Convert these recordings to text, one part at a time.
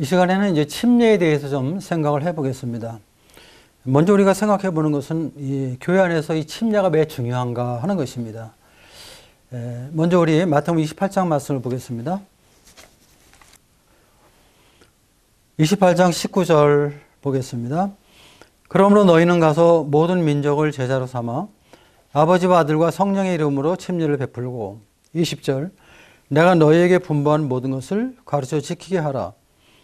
이 시간에는 이제 침례에 대해서 좀 생각을 해보겠습니다. 먼저 우리가 생각해 보는 것은 이 교회 안에서 이 침례가 왜 중요한가 하는 것입니다. 먼저 우리 마태복음 28장 말씀을 보겠습니다. 28장 19절 보겠습니다. 그러므로 너희는 가서 모든 민족을 제자로 삼아 아버지와 아들과 성령의 이름으로 침례를 베풀고 20절 내가 너희에게 분부한 모든 것을 가르쳐 지키게 하라.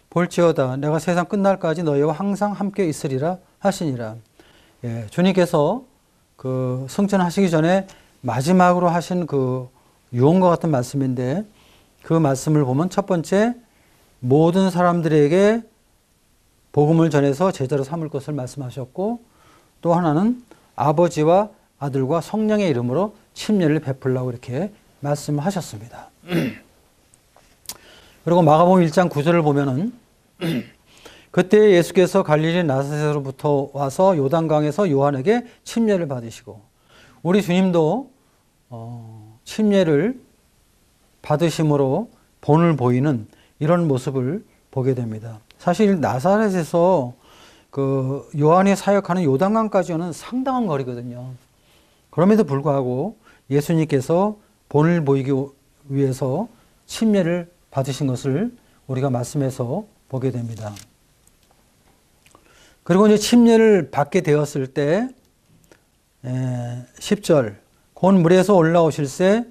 볼지어다 내가 세상 끝날까지 너희와 항상 함께 있으리라 하시니라. 주님께서 그 승천하시기 전에 마지막으로 하신 그 유언과 같은 말씀인데 그 말씀을 보면 첫 번째 모든 사람들에게 복음을 전해서 제자로 삼을 것을 말씀하셨고 또 하나는 아버지와 아들과 성령의 이름으로 침례를 베풀라고 이렇게 말씀하셨습니다. 그리고 마가복음 1장 9절을 보면은 그때 예수께서 갈릴리 나사렛으로부터 와서 요단강에서 요한에게 침례를 받으시고 우리 주님도 침례를 받으심으로 본을 보이는 이런 모습을 보게 됩니다. 사실 나사렛에서 그 요한이 사역하는 요단강까지는 상당한 거리거든요. 그럼에도 불구하고 예수님께서 본을 보이기 위해서 침례를 받으신 것을 우리가 말씀에서 보게 됩니다. 그리고 이제 침례를 받게 되었을 때 10절 곧 물에서 올라오실새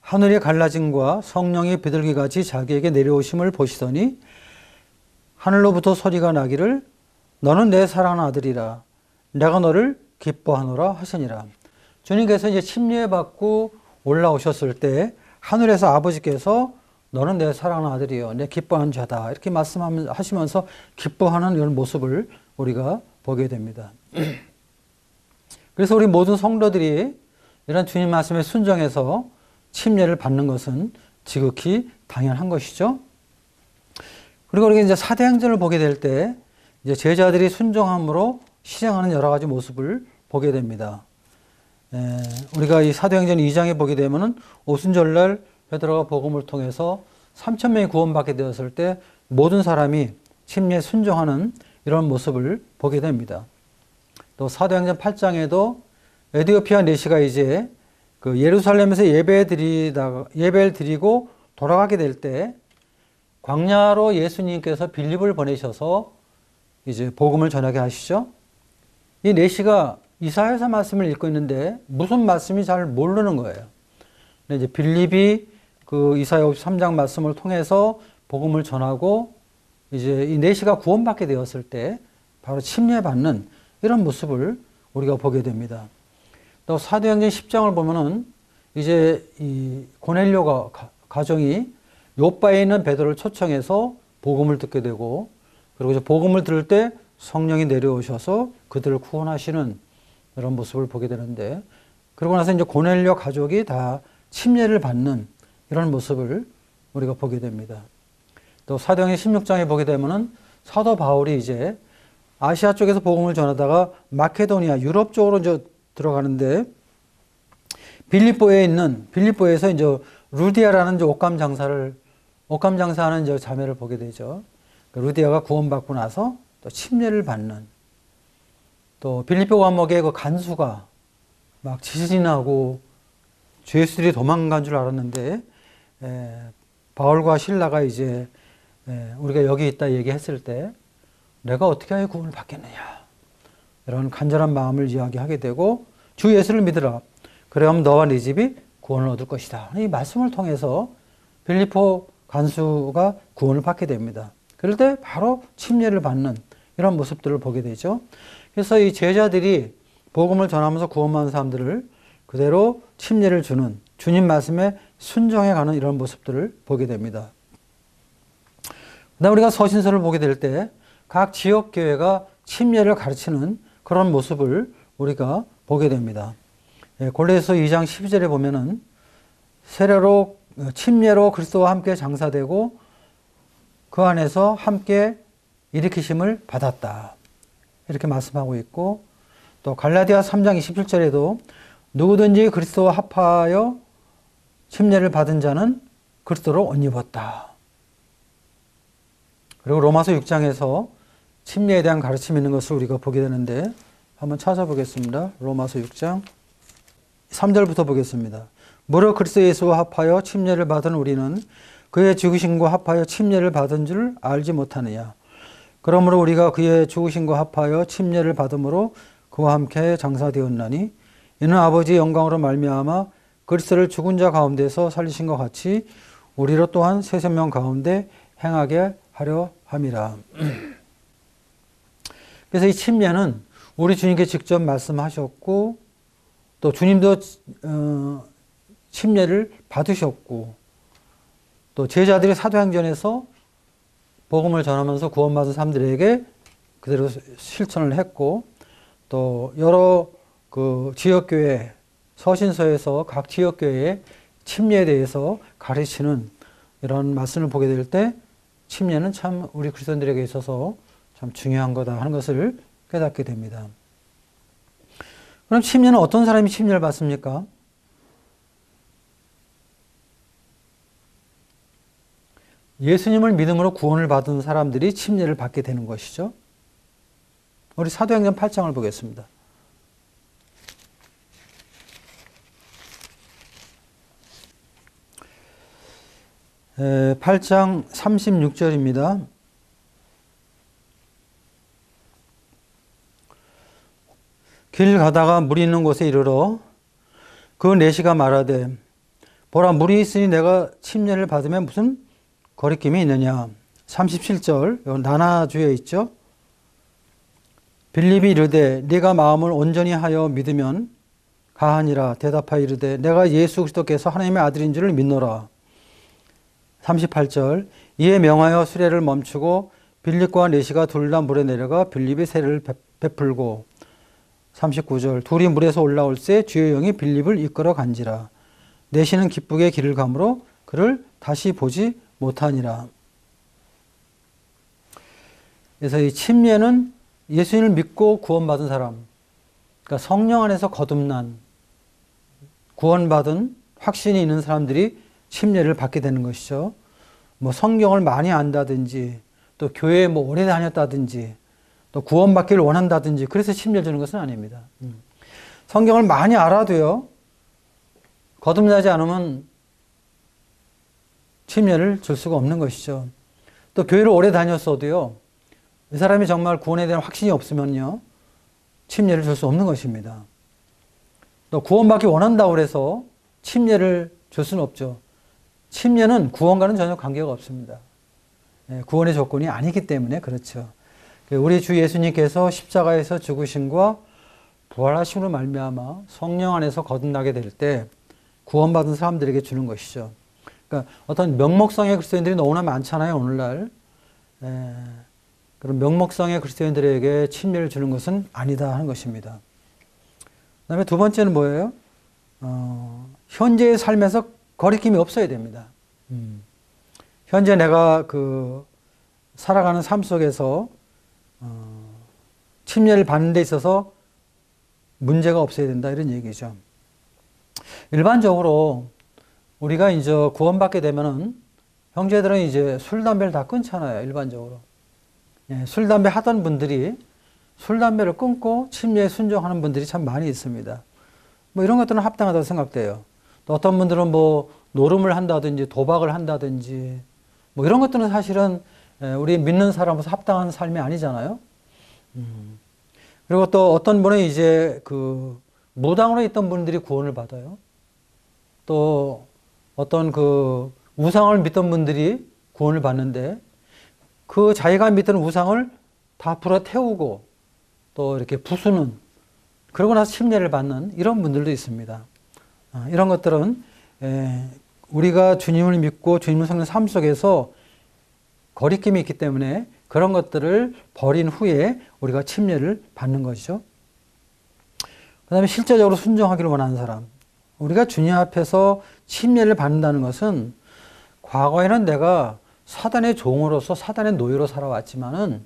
하늘의 갈라짐과 성령의 비둘기 같이 자기에게 내려오심을 보시더니 하늘로부터 소리가 나기를 너는 내 사랑하는 아들이라 내가 너를 기뻐하노라 하시니라. 주님께서 이제 침례 받고 올라오셨을 때 하늘에서 아버지께서 너는 내 사랑하는 아들이요 내 기뻐하는 자다 이렇게 말씀하시면서 기뻐하는 이런 모습을 우리가 보게 됩니다. 그래서 우리 모든 성도들이 이런 주님 말씀에 순종해서 침례를 받는 것은 지극히 당연한 것이죠. 그리고 우리가 이제 사도행전을 보게 될 때 이제 제자들이 순종함으로 실행하는 여러 가지 모습을 보게 됩니다. 우리가 이 사도행전 2장에 보게 되면은 오순절날 베드로가 복음을 통해서 3,000명이 구원받게 되었을 때 모든 사람이 침례에 순종하는 이런 모습을 보게 됩니다. 또 사도행전 8장에도 에디오피아 내시가 이제 그 예루살렘에서 예배를 드리고 돌아가게 될 때 광야로 예수님께서 빌립을 보내셔서 이제 복음을 전하게 하시죠. 이 내시가 이사야서 말씀을 읽고 있는데 무슨 말씀이 잘 모르는 거예요. 근데 이제 빌립이 그 이사야 53장 말씀을 통해서 복음을 전하고 이제 이 내시가 구원받게 되었을 때 바로 침례받는 이런 모습을 우리가 보게 됩니다. 또 사도행전 10장을 보면은 이제 이 고넬료 가정이 요바에 있는 베드로를 초청해서 복음을 듣게 되고 그리고 이제 복음을 들을 때 성령이 내려오셔서 그들을 구원하시는 이런 모습을 보게 되는데 그러고 나서 이제 고넬료 가족이 다 침례를 받는 이런 모습을 우리가 보게 됩니다. 또 사도행전 16장에 보게 되면은 사도 바울이 이제 아시아 쪽에서 복음을 전하다가 마케도니아 유럽 쪽으로 이제 들어가는데 빌립보에서 이제 루디아라는 이제 옷감 장사하는 이제 자매를 보게 되죠. 루디아가 구원받고 나서 또 침례를 받는 또 빌립보 감옥의 그 간수가 막 지진이 나고 죄수들이 도망간 줄 알았는데 바울과 실라가 이제 우리가 여기 있다 얘기했을 때 내가 어떻게 하여 구원을 받겠느냐 이런 간절한 마음을 이야기하게 되고 주 예수를 믿으라 그래야면 너와 네 집이 구원을 얻을 것이다. 이 말씀을 통해서 빌립보 간수가 구원을 받게 됩니다. 그럴 때 바로 침례를 받는 이런 모습들을 보게 되죠. 그래서 이 제자들이 복음을 전하면서 구원받은 사람들을 그대로 침례를 주는 주님 말씀에 순종해가는 이런 모습들을 보게 됩니다. 그다음 우리가 서신서를 보게 될 때 각 지역교회가 침례를 가르치는 그런 모습을 우리가 보게 됩니다. 골로새서 2장 12절에 보면은 세례로 침례로 그리스도와 함께 장사되고 그 안에서 함께 일으키심을 받았다. 이렇게 말씀하고 있고 또 갈라디아 3장 27절에도 누구든지 그리스도와 합하여 침례를 받은 자는 그리스도로 옷 입었다. 그리고 로마서 6장에서 침례에 대한 가르침이 있는 것을 우리가 보게 되는데 한번 찾아보겠습니다. 로마서 6장 3절부터 보겠습니다. 무릇 그리스도 예수와 합하여 침례를 받은 우리는 그의 죽으심과 합하여 침례를 받은 줄 알지 못하느냐. 그러므로 우리가 그의 죽으심과 합하여 침례를 받음으로 그와 함께 장사되었나니 이는 아버지의 영광으로 말미암아 그리스도를 죽은 자 가운데서 살리신 것 같이 우리로 또한 새 생명 가운데 행하게 하려 함이라. 그래서 이 침례는 우리 주님께 직접 말씀하셨고 또 주님도 침례를 받으셨고 또 제자들이 사도행전에서 복음을 전하면서 구원받은 사람들에게 그대로 실천을 했고 또 여러 그 지역교회 서신서에서 각 지역교회의 침례에 대해서 가르치는 이런 말씀을 보게 될 때 침례는 참 우리 그리스도인들에게 있어서 참 중요한 거다 하는 것을 깨닫게 됩니다. 그럼 침례는 어떤 사람이 침례를 받습니까? 예수님을 믿음으로 구원을 받은 사람들이 침례를 받게 되는 것이죠. 우리 사도행전 8장을 보겠습니다. 8장 36절입니다. 길 가다가 물이 있는 곳에 이르러 그 내시가 말하되 보라 물이 있으니 내가 침례를 받으면 무슨 거리낌이 있느냐. 37절 나나주에 있죠. 빌립이 이르되 네가 마음을 온전히 하여 믿으면 가하니라. 대답하여 이르되 내가 예수 그리스도께서 하나님의 아들인 줄을 믿노라. 38절 이에 명하여 수레를 멈추고 빌립과 내시가 둘 다 물에 내려가 빌립이 세를 베풀고 39절 둘이 물에서 올라올새 주의 영이 빌립을 이끌어 간지라. 내시는 기쁘게 길을 가므로 그를 다시 보지 못하니라. 그래서 이 침례는 예수님을 믿고 구원받은 사람, 그러니까 성령 안에서 거듭난 구원받은 확신이 있는 사람들이 침례를 받게 되는 것이죠. 뭐 성경을 많이 안다든지 또 교회에 뭐 오래 다녔다든지 또 구원받기를 원한다든지 그래서 침례를 주는 것은 아닙니다. 성경을 많이 알아도요, 거듭나지 않으면 침례를 줄 수가 없는 것이죠. 또 교회를 오래 다녔어도요, 이 사람이 정말 구원에 대한 확신이 없으면요, 침례를 줄 수 없는 것입니다. 또 구원받기 원한다고 해서 침례를 줄 수는 없죠. 침례는 구원과는 전혀 관계가 없습니다. 구원의 조건이 아니기 때문에 그렇죠. 우리 주 예수님께서 십자가에서 죽으심과 부활하심으로 말미암아 성령 안에서 거듭나게 될 때 구원받은 사람들에게 주는 것이죠. 그러니까 어떤 명목상의 그리스도인들이 너무나 많잖아요, 오늘날. 그런 명목상의 그리스도인들에게 침례를 주는 것은 아니다 하는 것입니다. 그 다음에 두 번째는 뭐예요? 현재의 삶에서 거리낌이 없어야 됩니다. 현재 내가 살아가는 삶 속에서 침례를 받는 데 있어서 문제가 없어야 된다 이런 얘기죠. 일반적으로 우리가 이제 구원받게 되면은 형제들은 이제 술, 담배를 다 끊잖아요, 일반적으로. 술, 담배 하던 분들이 술, 담배를 끊고 침례에 순종하는 분들이 참 많이 있습니다. 뭐 이런 것들은 합당하다고 생각돼요. 또 어떤 분들은 뭐 노름을 한다든지 도박을 한다든지 뭐 이런 것들은 사실은 우리 믿는 사람으로서 합당한 삶이 아니잖아요. 그리고 또 어떤 분은 이제 무당으로 있던 분들이 구원을 받아요. 또 어떤 우상을 믿던 분들이 구원을 받는데 자기가 믿던 우상을 다 불어 태우고 또 이렇게 부수는, 그러고 나서 침례를 받는 이런 분들도 있습니다. 이런 것들은 우리가 주님을 믿고 주님을 섬기는 삶 속에서 거리낌이 있기 때문에 그런 것들을 버린 후에 우리가 침례를 받는 것이죠. 그 다음에 실제적으로 순종하기를 원하는 사람. 우리가 주님 앞에서 침례를 받는다는 것은 과거에는 내가 사단의 종으로서 사단의 노예로 살아왔지만은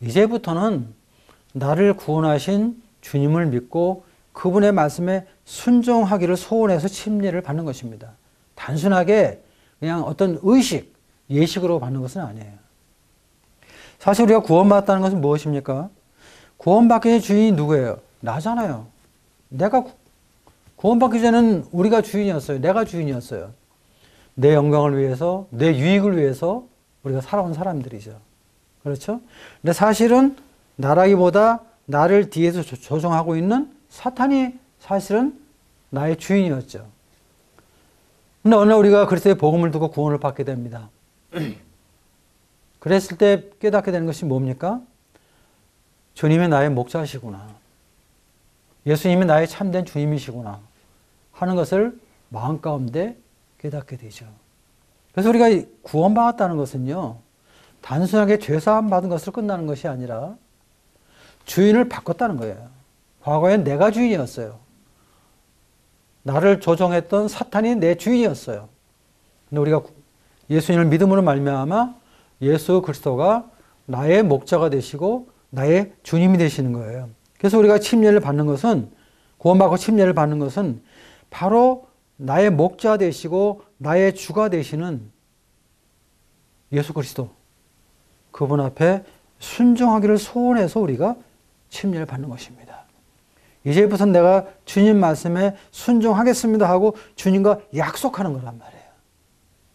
이제부터는 나를 구원하신 주님을 믿고 그분의 말씀에 순종하기를 소원해서 침례를 받는 것입니다. 단순하게 그냥 어떤 의식, 예식으로 받는 것은 아니에요. 사실 우리가 구원받았다는 것은 무엇입니까? 구원받기 주인이 누구예요? 나잖아요. 내가 구원받기 전에는 우리가 주인이었어요. 내가 주인이었어요. 내 영광을 위해서, 내 유익을 위해서 우리가 살아온 사람들이죠. 그렇죠? 근데 사실은 나라기보다 나를 뒤에서 조종하고 있는 사탄이 사실은 나의 주인이었죠. 근데 어느 날 우리가 그리스도의 복음을 두고 구원을 받게 됩니다. 그랬을 때 깨닫게 되는 것이 뭡니까? 주님이 나의 목자시구나. 예수님이 나의 참된 주님이시구나 하는 것을 마음 가운데 깨닫게 되죠. 그래서 우리가 구원받았다는 것은요, 단순하게 죄사함 받은 것으로 끝나는 것이 아니라 주인을 바꿨다는 거예요. 과거엔 내가 주인이었어요. 나를 조종했던 사탄이 내 주인이었어요. 근데 우리가 예수님을 믿음으로 말미암아 예수 그리스도가 나의 목자가 되시고 나의 주님이 되시는 거예요. 그래서 우리가 침례를 받는 것은, 구원받고 침례를 받는 것은 바로 나의 목자 되시고 나의 주가 되시는 예수 그리스도, 그분 앞에 순종하기를 소원해서 우리가 침례를 받는 것입니다. 이제부터 내가 주님 말씀에 순종하겠습니다 하고 주님과 약속하는 거란 말이에요.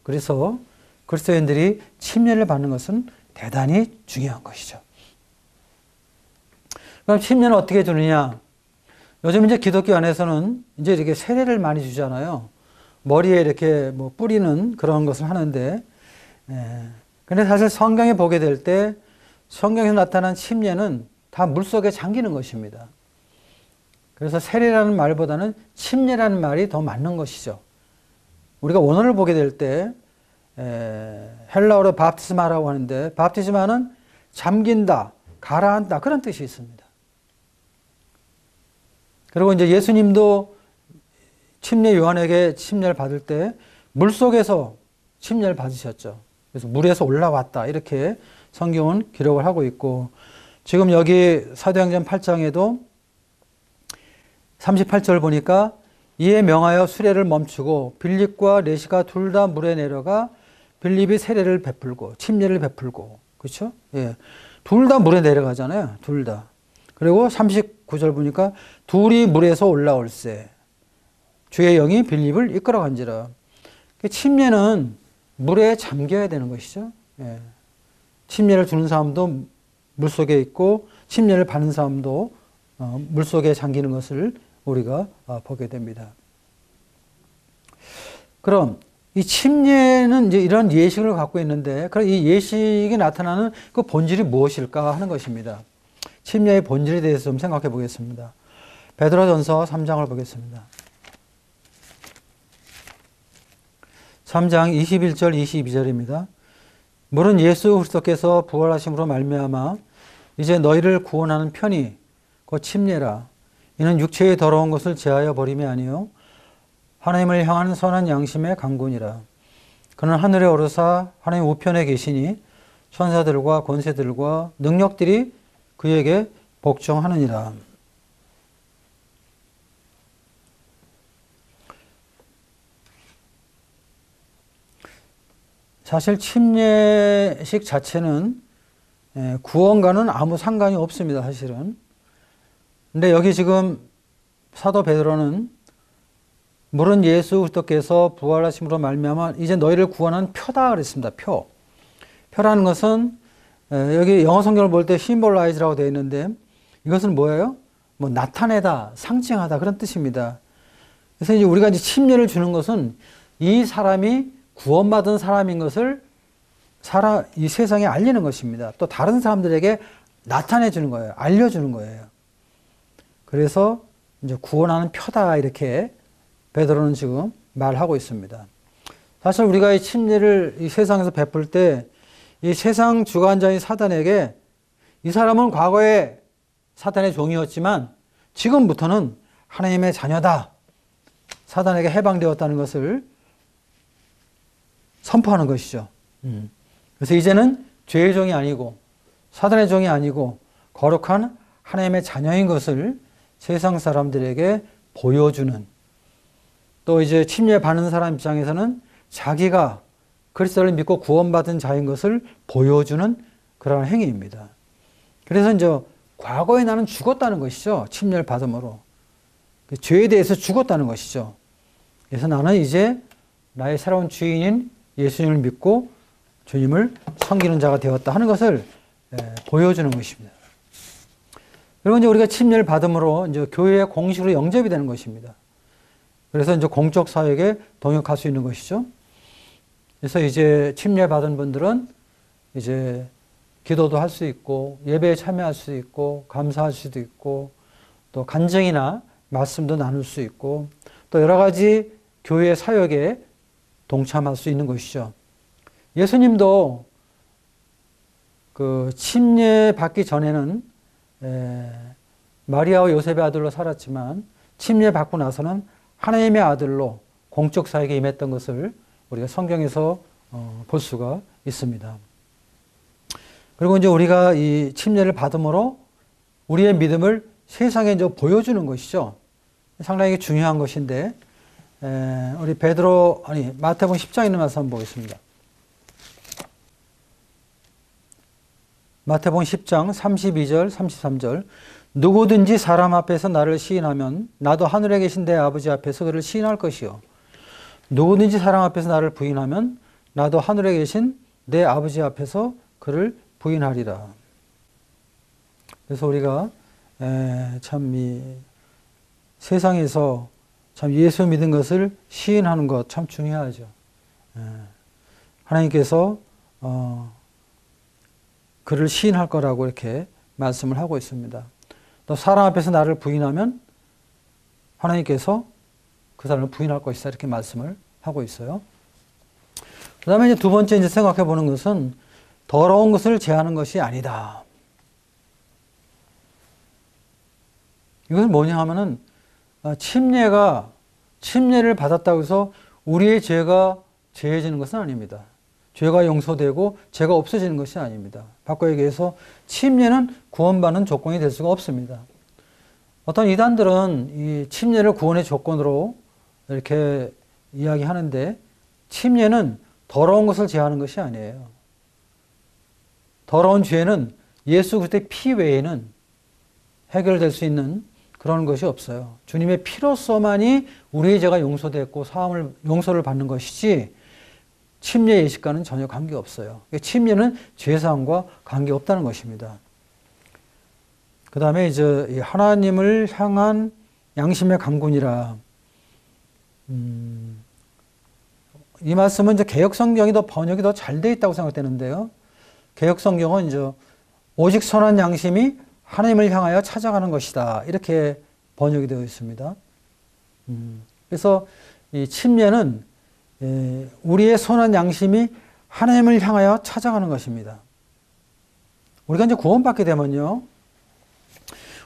그래서 그리스도인들이 침례를 받는 것은 대단히 중요한 것이죠. 그럼 침례는 어떻게 주느냐? 요즘 이제 기독교 안에서는 이제 이렇게 세례를 많이 주잖아요. 머리에 이렇게 뭐 뿌리는 그런 것을 하는데, 근데 사실 성경에 보게 될 때 성경에서 나타난 침례는 다 물속에 잠기는 것입니다. 그래서 세례라는 말보다는 침례라는 말이 더 맞는 것이죠. 우리가 원어를 보게 될 때 헬라어로 밥티스마라고 하는데, 밥티스마는 잠긴다, 가라앉다 그런 뜻이 있습니다. 그리고 이제 예수님도 침례 요한에게 침례를 받을 때 물속에서 침례를 받으셨죠. 그래서 물에서 올라왔다 이렇게 성경은 기록을 하고 있고, 지금 여기 사도행전 8장에도 38절 보니까 이에 명하여 수레를 멈추고 빌립과 레시가 둘 다 물에 내려가 빌립이 세례를 베풀고 침례를 베풀고, 그렇죠? 예. 둘 다 물에 내려가잖아요. 둘 다. 그리고 39절 보니까 둘이 물에서 올라올세 주의 영이 빌립을 이끌어 간지라. 침례는 물에 잠겨야 되는 것이죠. 예. 침례를 주는 사람도 물속에 있고 침례를 받는 사람도 물속에 잠기는 것을 우리가 보게 됩니다. 그럼 이 침례는 이제 이런 예식을 갖고 있는데, 그럼 이 예식이 나타나는 그 본질이 무엇일까 하는 것입니다. 침례의 본질에 대해서 좀 생각해 보겠습니다. 베드로전서 3장을 보겠습니다. 3장 21절 22절입니다. 물은 예수 그리스도께서 부활하심으로 말미암아 이제 너희를 구원하는 편이 곧 침례라. 이는 육체의 더러운 것을 제하여 버림이 아니요 하나님을 향한 선한 양심의 강군이라. 그는 하늘에 오르사 하나님 우편에 계시니 천사들과 권세들과 능력들이 그에게 복종하느니라. 사실 침례식 자체는 구원과는 아무 상관이 없습니다. 사실은. 근데 여기 지금 사도 베드로는 물은 예수 그리스도께서 부활하심으로 말미암아 이제 너희를 구원한 표다 그랬습니다. 표. 표라는 것은 여기 영어 성경을 볼 때 symbolize라고 되어 있는데, 이것은 뭐예요? 뭐 나타내다, 상징하다 그런 뜻입니다. 그래서 이제 우리가 이제 침례를 주는 것은 이 사람이 구원받은 사람인 것을 이 세상에 알리는 것입니다. 또 다른 사람들에게 나타내 주는 거예요. 알려주는 거예요. 그래서 이제 구원하는 표다 이렇게 베드로는 지금 말하고 있습니다. 사실 우리가 이 침례를 이 세상에서 베풀 때 이 세상 주관자인 사단에게, 이 사람은 과거에 사단의 종이었지만 지금부터는 하나님의 자녀다, 사단에게 해방되었다는 것을 선포하는 것이죠. 그래서 이제는 죄의 종이 아니고 사단의 종이 아니고 거룩한 하나님의 자녀인 것을 세상 사람들에게 보여주는, 또 이제 침례 받는 사람 입장에서는 자기가 그리스도를 믿고 구원받은 자인 것을 보여주는 그러한 행위입니다. 그래서 이제 과거에 나는 죽었다는 것이죠. 침례를 받음으로. 죄에 대해서 죽었다는 것이죠. 그래서 나는 이제 나의 새로운 주인인 예수님을 믿고 주님을 섬기는 자가 되었다 하는 것을 보여주는 것입니다. 그리고 이제 우리가 침례를 받음으로 이제 교회에 공식으로 영접이 되는 것입니다. 그래서 이제 공적 사역에 동역할 수 있는 것이죠. 그래서 이제 침례 받은 분들은 이제 기도도 할 수 있고 예배에 참여할 수 있고 감사할 수도 있고 또 간증이나 말씀도 나눌 수 있고 또 여러 가지 교회 사역에 동참할 수 있는 것이죠. 예수님도 그 침례 받기 전에는 마리아와 요셉의 아들로 살았지만 침례 받고 나서는 하나님의 아들로 공적 사역에 임했던 것을 우리가 성경에서 볼 수가 있습니다. 그리고 이제 우리가 이 침례를 받음으로 우리의 믿음을 세상에 이제 보여주는 것이죠. 상당히 중요한 것인데, 우리 마태복음 10장에 있는 말씀 한번 보겠습니다. 마태복음 10장 32절, 33절. 누구든지 사람 앞에서 나를 시인하면 나도 하늘에 계신 내 아버지 앞에서 그를 시인할 것이요. 누구든지 사람 앞에서 나를 부인하면 나도 하늘에 계신 내 아버지 앞에서 그를 부인하리라. 그래서 우리가 참 이 세상에서 참 예수 믿은 것을 시인하는 것 참 중요하죠. 하나님께서 그를 시인할 거라고 이렇게 말씀을 하고 있습니다. 또 사람 앞에서 나를 부인하면 하나님께서 그 사람을 부인할 것이다 이렇게 말씀을 하고 있어요. 그 다음에 이제 두 번째 이제 생각해 보는 것은 더러운 것을 제하는 것이 아니다. 이것은 뭐냐 하면은 침례를 받았다고 해서 우리의 죄가 제해지는 것은 아닙니다. 죄가 용서되고 죄가 없어지는 것이 아닙니다. 바꿔 얘기해서 침례는 구원받는 조건이 될 수가 없습니다. 어떤 이단들은 이 침례를 구원의 조건으로 이렇게 이야기하는데 침례는 더러운 것을 제하는 것이 아니에요. 더러운 죄는 예수 그리스도의 피 외에는 해결될 수 있는 그런 것이 없어요. 주님의 피로서만이 우리의 죄가 용서됐고 용서를 받는 것이지 침례 예식과는 전혀 관계없어요. 침례는 죄사함과 관계없다는 것입니다. 그 다음에 이제 하나님을 향한 양심의 강군이라. 이 말씀은 이제 개역 성경이 더 번역이 더 잘 돼 있다고 생각되는데요. 개역 성경은 이제 오직 선한 양심이 하나님을 향하여 찾아가는 것이다. 이렇게 번역이 되어 있습니다. 그래서 이 침례는 우리의 선한 양심이 하나님을 향하여 찾아가는 것입니다. 우리가 이제 구원받게 되면요.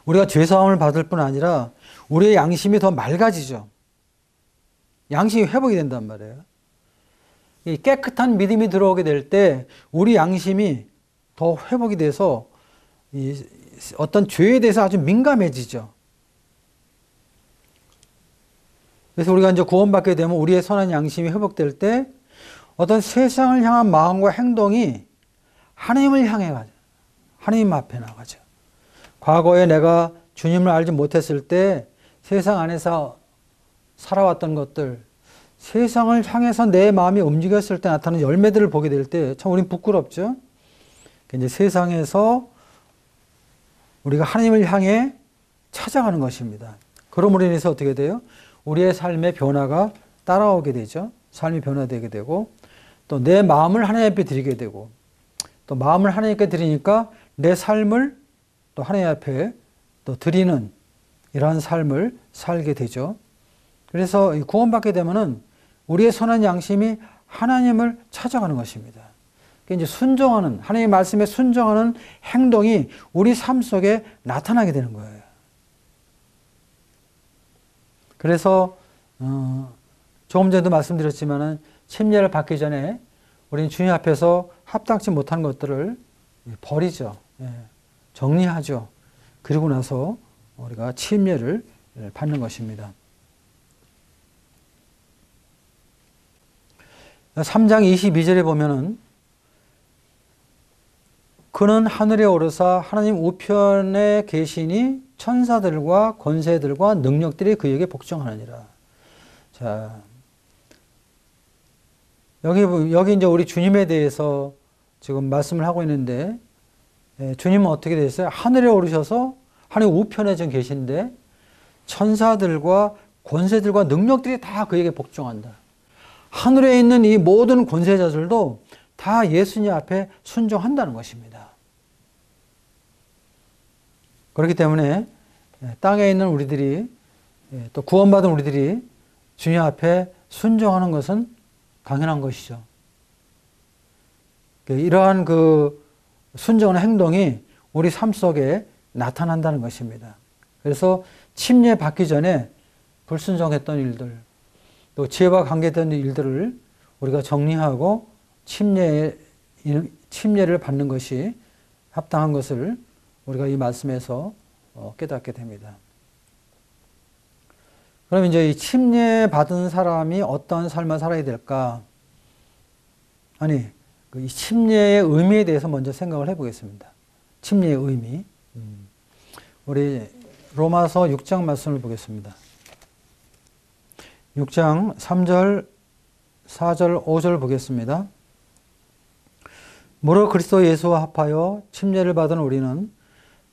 우리가 죄사함을 받을 뿐 아니라 우리의 양심이 더 맑아지죠. 양심이 회복이 된단 말이에요. 이 깨끗한 믿음이 들어오게 될 때 우리 양심이 더 회복이 돼서 이 어떤 죄에 대해서 아주 민감해지죠. 그래서 우리가 이제 구원받게 되면 우리의 선한 양심이 회복될 때 어떤 세상을 향한 마음과 행동이 하나님을 향해 가죠. 하나님 앞에 나가죠. 과거에 내가 주님을 알지 못했을 때 세상 안에서 살아왔던 것들, 세상을 향해서 내 마음이 움직였을 때 나타나는 열매들을 보게 될 때 참 우린 부끄럽죠. 이제 세상에서 우리가 하나님을 향해 찾아가는 것입니다. 그러므로 인해서 어떻게 돼요? 우리의 삶의 변화가 따라오게 되죠. 삶이 변화되게 되고 또 내 마음을 하나님 앞에 드리게 되고 또 마음을 하나님께 드리니까 내 삶을 또 하나님 앞에 또 드리는 이러한 삶을 살게 되죠. 그래서 구원받게 되면은 우리의 선한 양심이 하나님을 찾아가는 것입니다. 이제 순종하는 하나님의 말씀에 순종하는 행동이 우리 삶 속에 나타나게 되는 거예요. 그래서 조금 전에도 말씀드렸지만은 침례를 받기 전에 우리는 주님 앞에서 합당치 못한 것들을 버리죠. 정리하죠. 그리고 나서 우리가 침례를 받는 것입니다. 3장 22절에 보면은 그는 하늘에 오르사 하나님 우편에 계시니 천사들과 권세들과 능력들이 그에게 복종하느니라. 자, 여기 이제 우리 주님에 대해서 지금 말씀을 하고 있는데, 주님은 어떻게 되셨어요? 하늘에 오르셔서 하나님 우편에 지금 계신데 천사들과 권세들과 능력들이 다 그에게 복종한다. 하늘에 있는 이 모든 권세자들도 다 예수님 앞에 순종한다는 것입니다. 그렇기 때문에 땅에 있는 우리들이, 또 구원받은 우리들이 주님 앞에 순종하는 것은 당연한 것이죠. 이러한 그 순종의 행동이 우리 삶 속에 나타난다는 것입니다. 그래서 침례 받기 전에 불순종했던 일들, 또 죄와 관계된 일들을 우리가 정리하고 침례를 받는 것이 합당한 것을 우리가 이 말씀에서 깨닫게 됩니다. 그럼 이제 이 침례 받은 사람이 어떤 삶을 살아야 될까? 아니, 이 침례의 의미에 대해서 먼저 생각을 해보겠습니다. 침례의 의미. 우리 로마서 6장 말씀을 보겠습니다. 6장 3절, 4절, 5절 보겠습니다. 무릇 그리스도 예수와 합하여 침례를 받은 우리는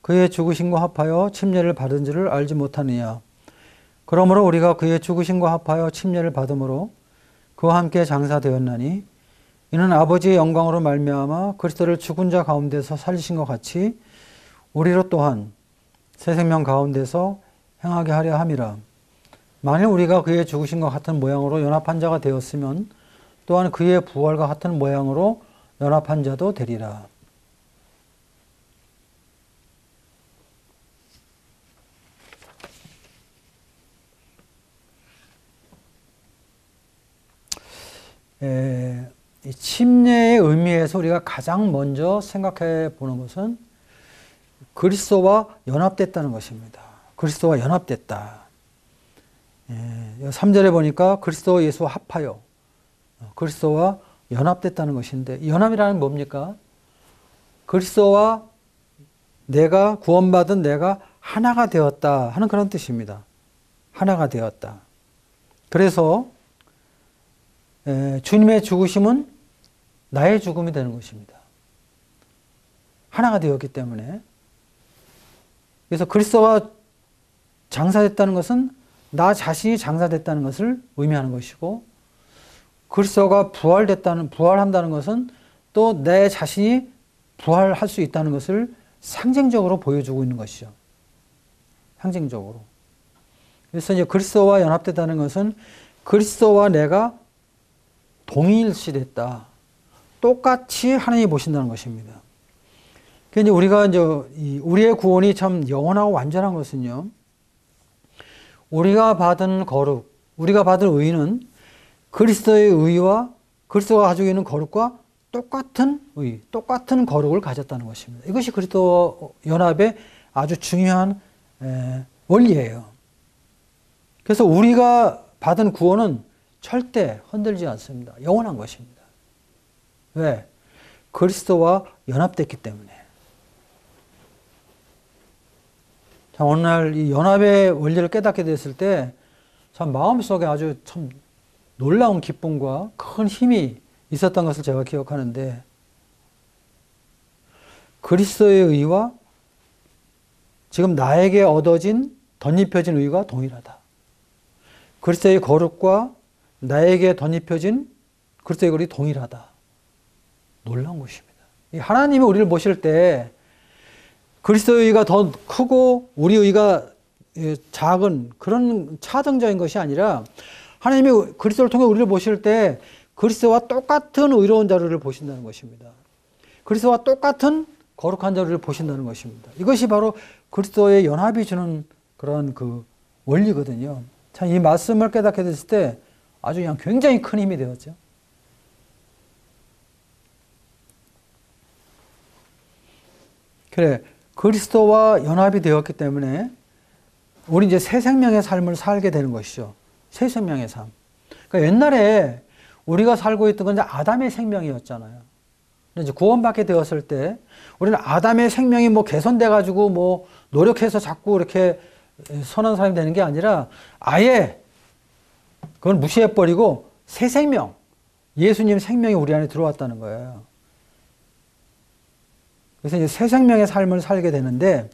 그의 죽으심과 합하여 침례를 받은 줄을 알지 못하느냐. 그러므로 우리가 그의 죽으심과 합하여 침례를 받음으로 그와 함께 장사되었나니 이는 아버지의 영광으로 말미암아 그리스도를 죽은 자 가운데서 살리신 것 같이 우리로 또한 새 생명 가운데서 행하게 하려 함이라. 만일 우리가 그의 죽으심과 같은 모양으로 연합한 자가 되었으면 또한 그의 부활과 같은 모양으로 연합한 자도 되리라. 이 침례의 의미에서 우리가 가장 먼저 생각해 보는 것은 그리스도와 연합됐다는 것입니다. 그리스도와 연합됐다. 3절에 보니까 그리스도 예수와 합하여 그리스도와 연합됐다는 것인데, 연합이라는 뭡니까? 그리스도와 내가, 구원받은 내가 하나가 되었다 하는 그런 뜻입니다. 하나가 되었다. 그래서 주님의 죽으심은 나의 죽음이 되는 것입니다. 하나가 되었기 때문에. 그래서 그리스도가 장사됐다는 것은 나 자신이 장사됐다는 것을 의미하는 것이고, 그리스도가 부활한다는 것은 또 내 자신이 부활할 수 있다는 것을 상징적으로 보여주고 있는 것이죠. 상징적으로. 그래서 이제 그리스도와 연합됐다는 것은 그리스도와 내가 동일시 됐다. 똑같이 하나님이 보신다는 것입니다. 그러니까 우리가 이제 우리의 구원이 참 영원하고 완전한 것은요, 우리가 받은 거룩, 우리가 받은 의는 그리스도의 의와 그리스도가 가지고 있는 거룩과 똑같은 의, 똑같은 거룩을 가졌다는 것입니다. 이것이 그리스도 연합의 아주 중요한 원리예요. 그래서 우리가 받은 구원은 절대 흔들지 않습니다. 영원한 것입니다. 왜? 그리스도와 연합됐기 때문에. 자, 오늘 이 연합의 원리를 깨닫게 됐을 때 참 마음속에 아주 참 놀라운 기쁨과 큰 힘이 있었던 것을 제가 기억하는데, 그리스도의 의와 지금 나에게 얻어진 덧입혀진 의가 동일하다. 그리스도의 거룩과 나에게 덧입혀진 그리스도의 거룩이 동일하다. 놀라운 것입니다. 하나님이 우리를 보실 때 그리스도의 의가 더 크고 우리 의가 작은 그런 차등적인 것이 아니라, 하나님이 그리스도를 통해 우리를 보실 때 그리스도와 똑같은 의로운 자를 보신다는 것입니다. 그리스도와 똑같은 거룩한 자를 보신다는 것입니다. 이것이 바로 그리스도의 연합이 주는 그런 그 원리거든요. 참 이 말씀을 깨닫게 됐을 때 아주 그냥 굉장히 큰 힘이 되었죠. 그래, 그리스도와 연합이 되었기 때문에 우리 이제 새 생명의 삶을 살게 되는 것이죠. 새 생명의 삶. 그러니까 옛날에 우리가 살고 있던 건 이제 아담의 생명이었잖아요. 이제 구원받게 되었을 때 우리는 아담의 생명이 뭐 개선돼 가지고 뭐 노력해서 자꾸 이렇게 선한 사람이 되는 게 아니라 아예 그걸 무시해 버리고 새 생명, 예수님 생명이 우리 안에 들어왔다는 거예요. 그래서 이제 새 생명의 삶을 살게 되는데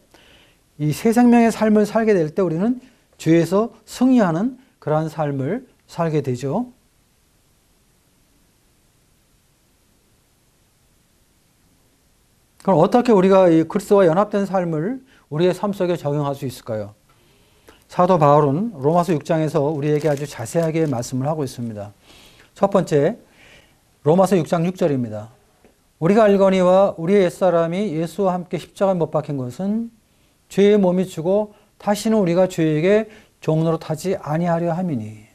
이 새 생명의 삶을 살게 될 때 우리는 죄에서 승리하는 그러한 삶을 살게 되죠. 그럼 어떻게 우리가 이 그리스도와 연합된 삶을 우리의 삶 속에 적용할 수 있을까요? 사도 바울은 로마서 6장에서 우리에게 아주 자세하게 말씀을 하고 있습니다. 첫 번째, 로마서 6장 6절입니다. 우리가 알거니와 우리의 옛사람이 예수와 함께 십자가에 못 박힌 것은 죄의 몸이 주고 다시는 우리가 죄에게 종로로 타지 아니하려 함이니.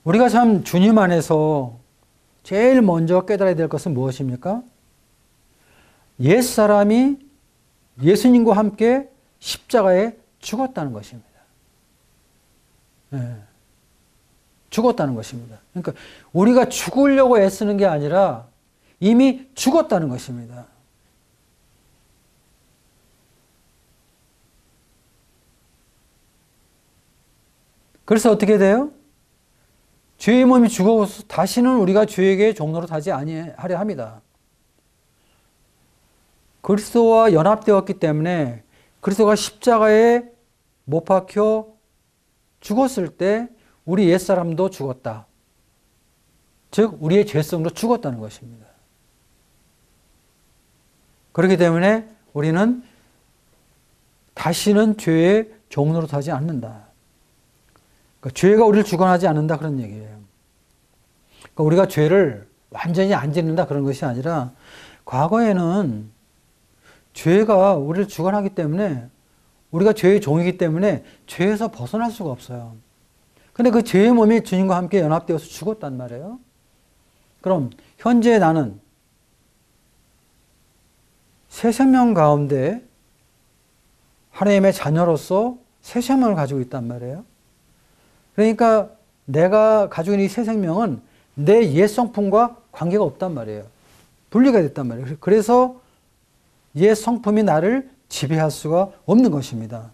우리가 참 주님 안에서 제일 먼저 깨달아야 될 것은 무엇입니까? 옛사람이 예수님과 함께 십자가에 죽었다는 것입니다. 네. 죽었다는 것입니다. 그러니까 우리가 죽으려고 애쓰는 게 아니라 이미 죽었다는 것입니다. 그래서 어떻게 돼요? 죄의 몸이 죽어서 다시는 우리가 죄에게 종로로 타지 아니하려 합니다. 그리스도와 연합되었기 때문에 그리스도가 십자가에 못 박혀 죽었을 때 우리 옛사람도 죽었다. 즉 우리의 죄성도 죽었다는 것입니다. 그렇기 때문에 우리는 다시는 죄의 종로로 타지 않는다. 그러니까 죄가 우리를 주관하지 않는다 그런 얘기예요. 그러니까 우리가 죄를 완전히 안 짓는다 그런 것이 아니라 과거에는 죄가 우리를 주관하기 때문에 우리가 죄의 종이기 때문에 죄에서 벗어날 수가 없어요. 근데 그 죄의 몸이 주님과 함께 연합되어서 죽었단 말이에요. 그럼 현재 나는 새 생명 가운데 하나님의 자녀로서 새 생명을 가지고 있단 말이에요. 그러니까 내가 가지고 있는 이 새 생명은 내 옛 성품과 관계가 없단 말이에요. 분리가 됐단 말이에요. 그래서 옛 성품이 나를 지배할 수가 없는 것입니다.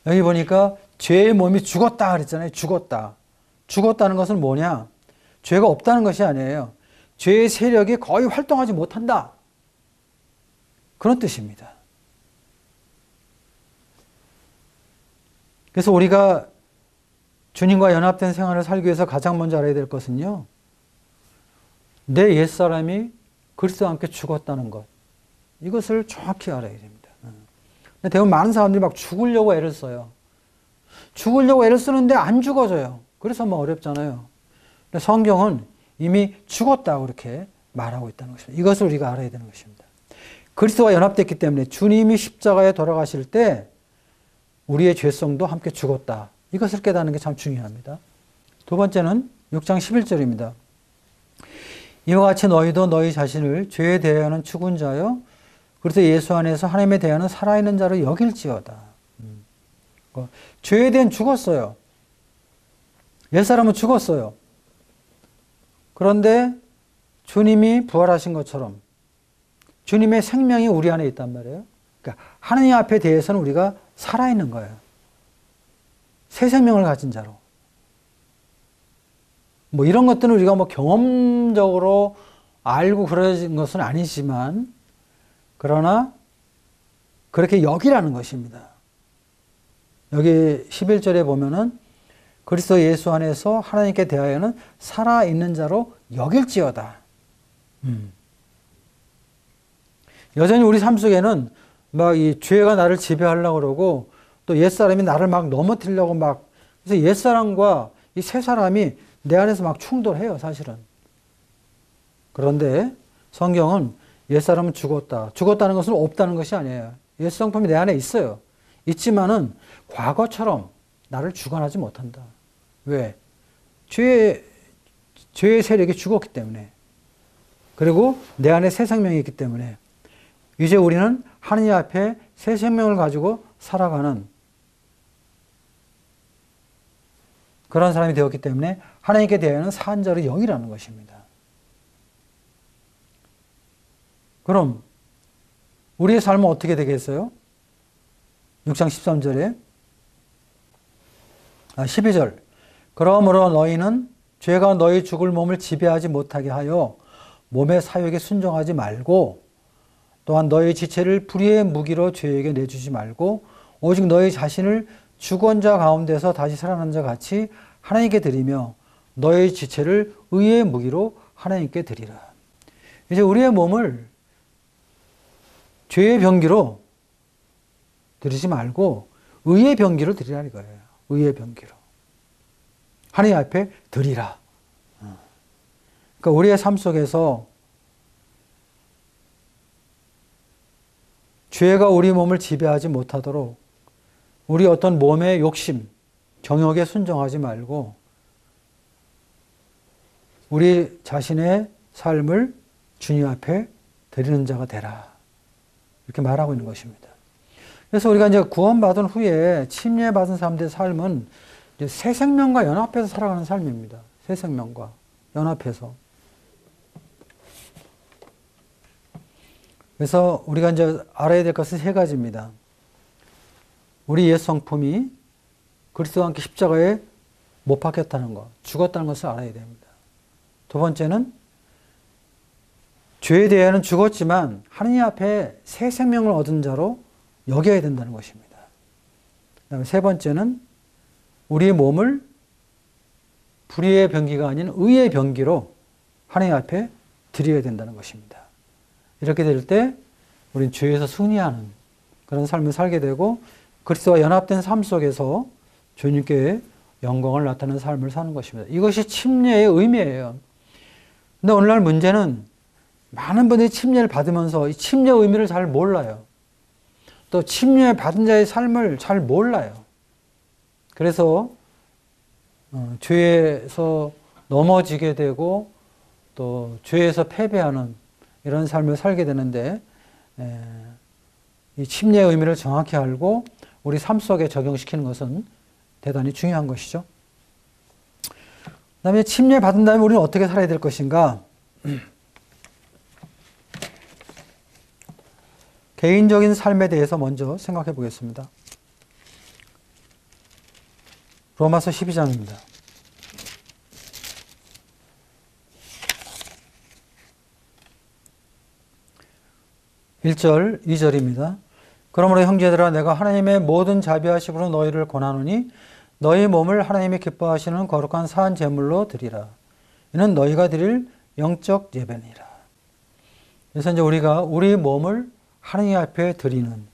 여기 보니까 죄의 몸이 죽었다 그랬잖아요. 죽었다. 죽었다는 것은 뭐냐? 죄가 없다는 것이 아니에요. 죄의 세력이 거의 활동하지 못한다. 그런 뜻입니다. 그래서 우리가 주님과 연합된 생활을 살기 위해서 가장 먼저 알아야 될 것은요. 내 옛사람이 그리스도와 함께 죽었다는 것. 이것을 정확히 알아야 됩니다. 근데 대부분 많은 사람들이 막 죽으려고 애를 써요. 죽으려고 애를 쓰는데 안 죽어져요. 그래서 뭐 어렵잖아요. 근데 성경은 이미 죽었다고 그렇게 말하고 있다는 것입니다. 이것을 우리가 알아야 되는 것입니다. 그리스도와 연합됐기 때문에 주님이 십자가에 돌아가실 때 우리의 죄성도 함께 죽었다. 이것을 깨닫는 게 참 중요합니다. 두 번째는 6장 11절입니다. 이와 같이 너희도 너희 자신을 죄에 대하여는 죽은 자요 그래서 예수 안에서 하나님에 대하여는 살아있는 자로 여길지어다. 죄에 대한 죽었어요. 옛사람은 죽었어요. 그런데 주님이 부활하신 것처럼 주님의 생명이 우리 안에 있단 말이에요. 그러니까 하나님 앞에 대해서는 우리가 살아있는 거예요. 새 생명을 가진 자로. 뭐 이런 것들은 우리가 뭐 경험적으로 알고 그런 것은 아니지만 그러나 그렇게 여기라는 것입니다. 여기 11절에 보면은 그리스도 예수 안에서 하나님께 대하여는 살아있는 자로 여길지어다. 여전히 우리 삶 속에는 막 이 죄가 나를 지배하려고 그러고 또 옛사람이 나를 막 넘어뜨리려고 막 그래서 옛사람과 이 새사람이 내 안에서 막 충돌해요, 사실은. 그런데 성경은 옛사람은 죽었다. 죽었다는 것은 없다는 것이 아니에요. 옛 성품이 내 안에 있어요. 있지만은 과거처럼 나를 주관하지 못한다. 왜? 죄의 세력이 죽었기 때문에. 그리고 내 안에 새 생명이 있기 때문에 이제 우리는 하나님 앞에 새 생명을 가지고 살아가는 그런 사람이 되었기 때문에 하나님께 대하여는 산자로 영이라는 것입니다. 그럼 우리의 삶은 어떻게 되겠어요? 6장 13절에 12절 그러므로 너희는 죄가 너희 죽을 몸을 지배하지 못하게 하여 몸의 사욕에 순종하지 말고 또한 너희 지체를 불의의 무기로 죄에게 내주지 말고 오직 너희 자신을 죽은 자 가운데서 다시 살아난 자 같이 하나님께 드리며 너희 지체를 의의 무기로 하나님께 드리라. 이제 우리의 몸을 죄의 병기로 드리지 말고 의의 병기로 드리라는 거예요. 의의 병기로. 하나님 앞에 드리라. 그러니까 우리의 삶 속에서 죄가 우리 몸을 지배하지 못하도록 우리 어떤 몸의 욕심, 정욕에 순종하지 말고 우리 자신의 삶을 주님 앞에 드리는 자가 되라. 이렇게 말하고 있는 것입니다. 그래서 우리가 이제 구원받은 후에 침례받은 사람들의 삶은 이제 새 생명과 연합해서 살아가는 삶입니다. 새 생명과 연합해서. 그래서 우리가 이제 알아야 될 것은 세 가지입니다. 우리 옛 성품이 그리스도와 함께 십자가에 못 박혔다는 것, 죽었다는 것을 알아야 됩니다. 두 번째는 죄에 대해서는 죽었지만 하느님 앞에 새 생명을 얻은 자로 여겨야 된다는 것입니다. 그다음에 세 번째는 우리의 몸을 불의의 병기가 아닌 의의 병기로 하느님 앞에 드려야 된다는 것입니다. 이렇게 될 때 우리는 죄에서 승리하는 그런 삶을 살게 되고 그리스도와 연합된 삶 속에서 주님께 영광을 나타내는 삶을 사는 것입니다. 이것이 침례의 의미예요. 근데 오늘날 문제는 많은 분들이 침례를 받으면서 이 침례의 의미를 잘 몰라요. 또 침례 받은 자의 삶을 잘 몰라요. 그래서 죄에서 넘어지게 되고 또 죄에서 패배하는 이런 삶을 살게 되는데 이 침례의 의미를 정확히 알고 우리 삶 속에 적용시키는 것은 대단히 중요한 것이죠. 그 다음에 침례 받은 다음에 우리는 어떻게 살아야 될 것인가? 개인적인 삶에 대해서 먼저 생각해 보겠습니다. 로마서 12장입니다. 1절, 2절입니다. 그러므로 형제들아 내가 하나님의 모든 자비하심으로 너희를 권하노니 너희 몸을 하나님이 기뻐하시는 거룩한 산 제물로 드리라. 이는 너희가 드릴 영적 예배니라. 그래서 이제 우리가 우리 몸을 하나님 앞에 드리는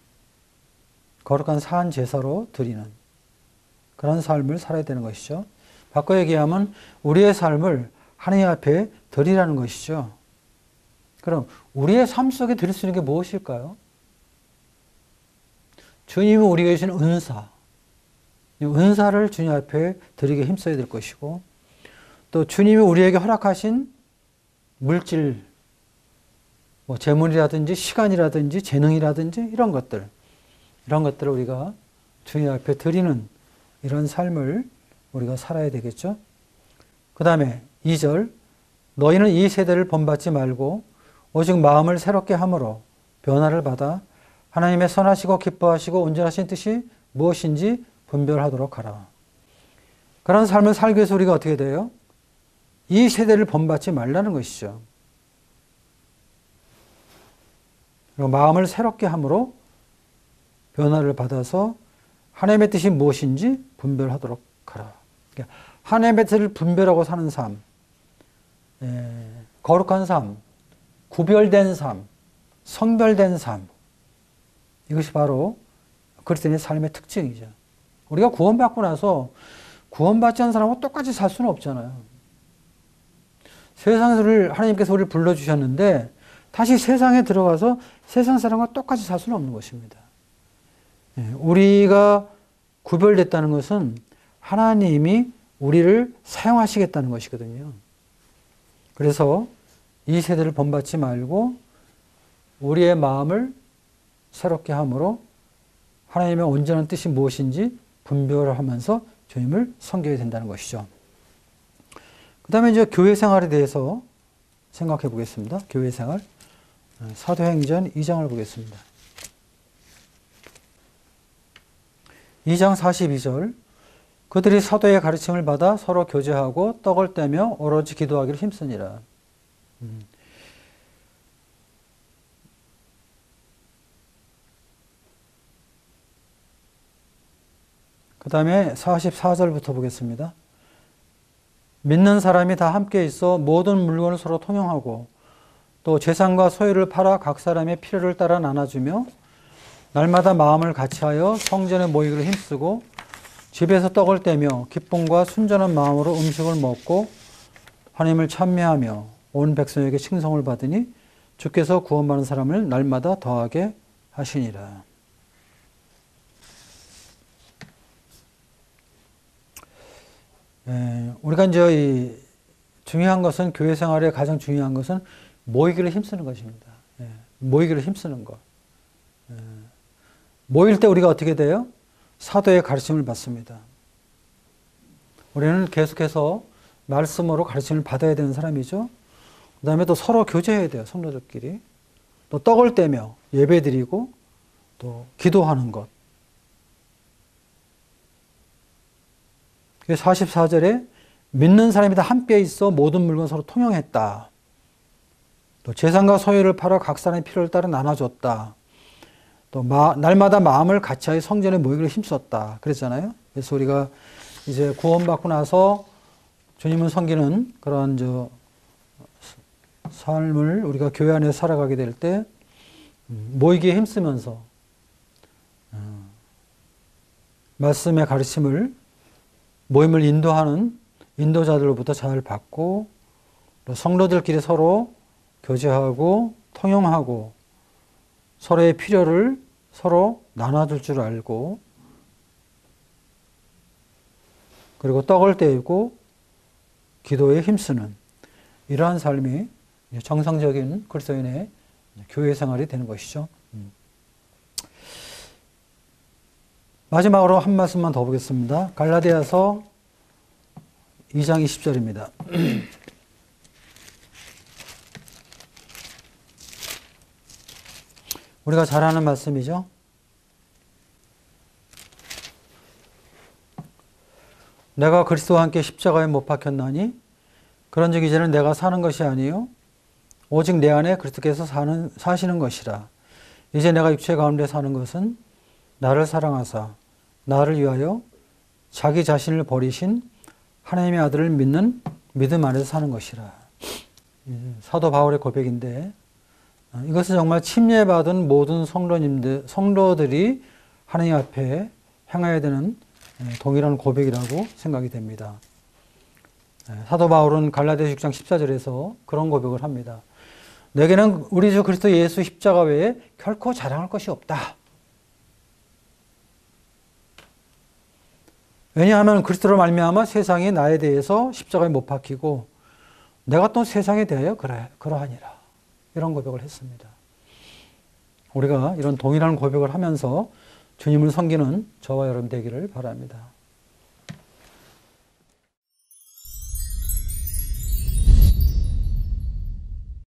거룩한 산 제사로 드리는 그런 삶을 살아야 되는 것이죠. 바꿔 얘기하면 우리의 삶을 하나님 앞에 드리라는 것이죠. 그럼 우리의 삶 속에 드릴 수 있는 게 무엇일까요? 주님이 우리에게 주신 은사, 이 은사를 주님 앞에 드리게 힘써야 될 것이고 또 주님이 우리에게 허락하신 물질, 뭐 재물이라든지 시간이라든지 재능이라든지 이런 것들을 우리가 주님 앞에 드리는 이런 삶을 우리가 살아야 되겠죠. 그 다음에 2절 너희는 이 세대를 본받지 말고 오직 마음을 새롭게 함으로 변화를 받아 하나님의 선하시고 기뻐하시고 온전하신 뜻이 무엇인지 분별하도록 하라. 그런 삶을 살기 위해서 우리가 어떻게 돼요? 이 세대를 본받지 말라는 것이죠. 그리고 마음을 새롭게 함으로 변화를 받아서 하나님의 뜻이 무엇인지 분별하도록 하라. 그러니까 하나님의 뜻을 분별하고 사는 삶, 거룩한 삶, 구별된 삶, 성별된 삶, 이것이 바로 그리스도인의 삶의 특징이죠. 우리가 구원받고 나서 구원받지 않은 사람하고 똑같이 살 수는 없잖아요. 세상에서 하나님께서 우리를 불러주셨는데 다시 세상에 들어가서 세상 사람과 똑같이 살 수는 없는 것입니다. 우리가 구별됐다는 것은 하나님이 우리를 사용하시겠다는 것이거든요. 그래서 이 세대를 본받지 말고 우리의 마음을 새롭게 함으로 하나님의 온전한 뜻이 무엇인지 분별을 하면서 주님을 섬겨야 된다는 것이죠. 그 다음에 이제 교회 생활에 대해서 생각해 보겠습니다. 교회 생활. 사도행전 2장을 보겠습니다. 2장 42절. 그들이 사도의 가르침을 받아 서로 교제하고 떡을 떼며 오로지 기도하기를 힘쓰니라. 그 다음에 44절부터 보겠습니다. 믿는 사람이 다 함께 있어 모든 물건을 서로 통용하고 또 재산과 소유를 팔아 각 사람의 필요를 따라 나눠주며 날마다 마음을 같이하여 성전에 모이기를 힘쓰고 집에서 떡을 떼며 기쁨과 순전한 마음으로 음식을 먹고 하나님을 찬미하며 온 백성에게 칭송을 받으니 주께서 구원받는 사람을 날마다 더하게 하시니라. 우리가 이제 중요한 것은 교회 생활에 가장 중요한 것은 모이기를 힘쓰는 것입니다. 모이기를 힘쓰는 것. 모일 때 우리가 어떻게 돼요? 사도의 가르침을 받습니다. 우리는 계속해서 말씀으로 가르침을 받아야 되는 사람이죠. 그 다음에 또 서로 교제해야 돼요. 성도들끼리. 또 떡을 떼며 예배드리고 또 기도하는 것. 44절에 믿는 사람이 다 함께 있어 모든 물건 서로 통용했다. 또 재산과 소유를 팔아 각 사람의 필요를 따라 나눠줬다. 또 날마다 마음을 같이하여 성전에 모이기를 힘썼다. 그랬잖아요. 그래서 우리가 이제 구원받고 나서 주님을 섬기는 그런 삶을 우리가 교회 안에서 살아가게 될 때 모이기에 힘쓰면서 말씀의 가르침을 모임을 인도하는 인도자들로부터 잘 받고 또 성도들끼리 서로 교제하고 통용하고 서로의 필요를 서로 나눠줄 줄 알고 그리고 떡을 떼고 기도에 힘쓰는 이러한 삶이 정상적인 그리스도인의 교회 생활이 되는 것이죠. 마지막으로 한 말씀만 더 보겠습니다. 갈라디아서 2장 20절입니다. 우리가 잘 아는 말씀이죠. 내가 그리스도와 함께 십자가에 못 박혔나니 그런즉 이제는 내가 사는 것이 아니요 오직 내 안에 그리스도께서 사시는 것이라. 이제 내가 육체 가운데 사는 것은 나를 사랑하사 나를 위하여 자기 자신을 버리신 하나님의 아들을 믿는 믿음 안에서 사는 것이라. 사도 바울의 고백인데 이것은 정말 침례받은 모든 성도들이 하나님 앞에 행해야 되는 동일한 고백이라고 생각이 됩니다. 사도 바울은 갈라디아서 6장 14절에서 그런 고백을 합니다. 내게는 우리 주 그리스도 예수 십자가 외에 결코 자랑할 것이 없다. 왜냐하면 그리스도로 말미암아 세상이 나에 대해서 십자가에 못 박히고 내가 또 세상에 대하여 그러하니라. 이런 고백을 했습니다. 우리가 이런 동일한 고백을 하면서 주님을 섬기는 저와 여러분 되기를 바랍니다.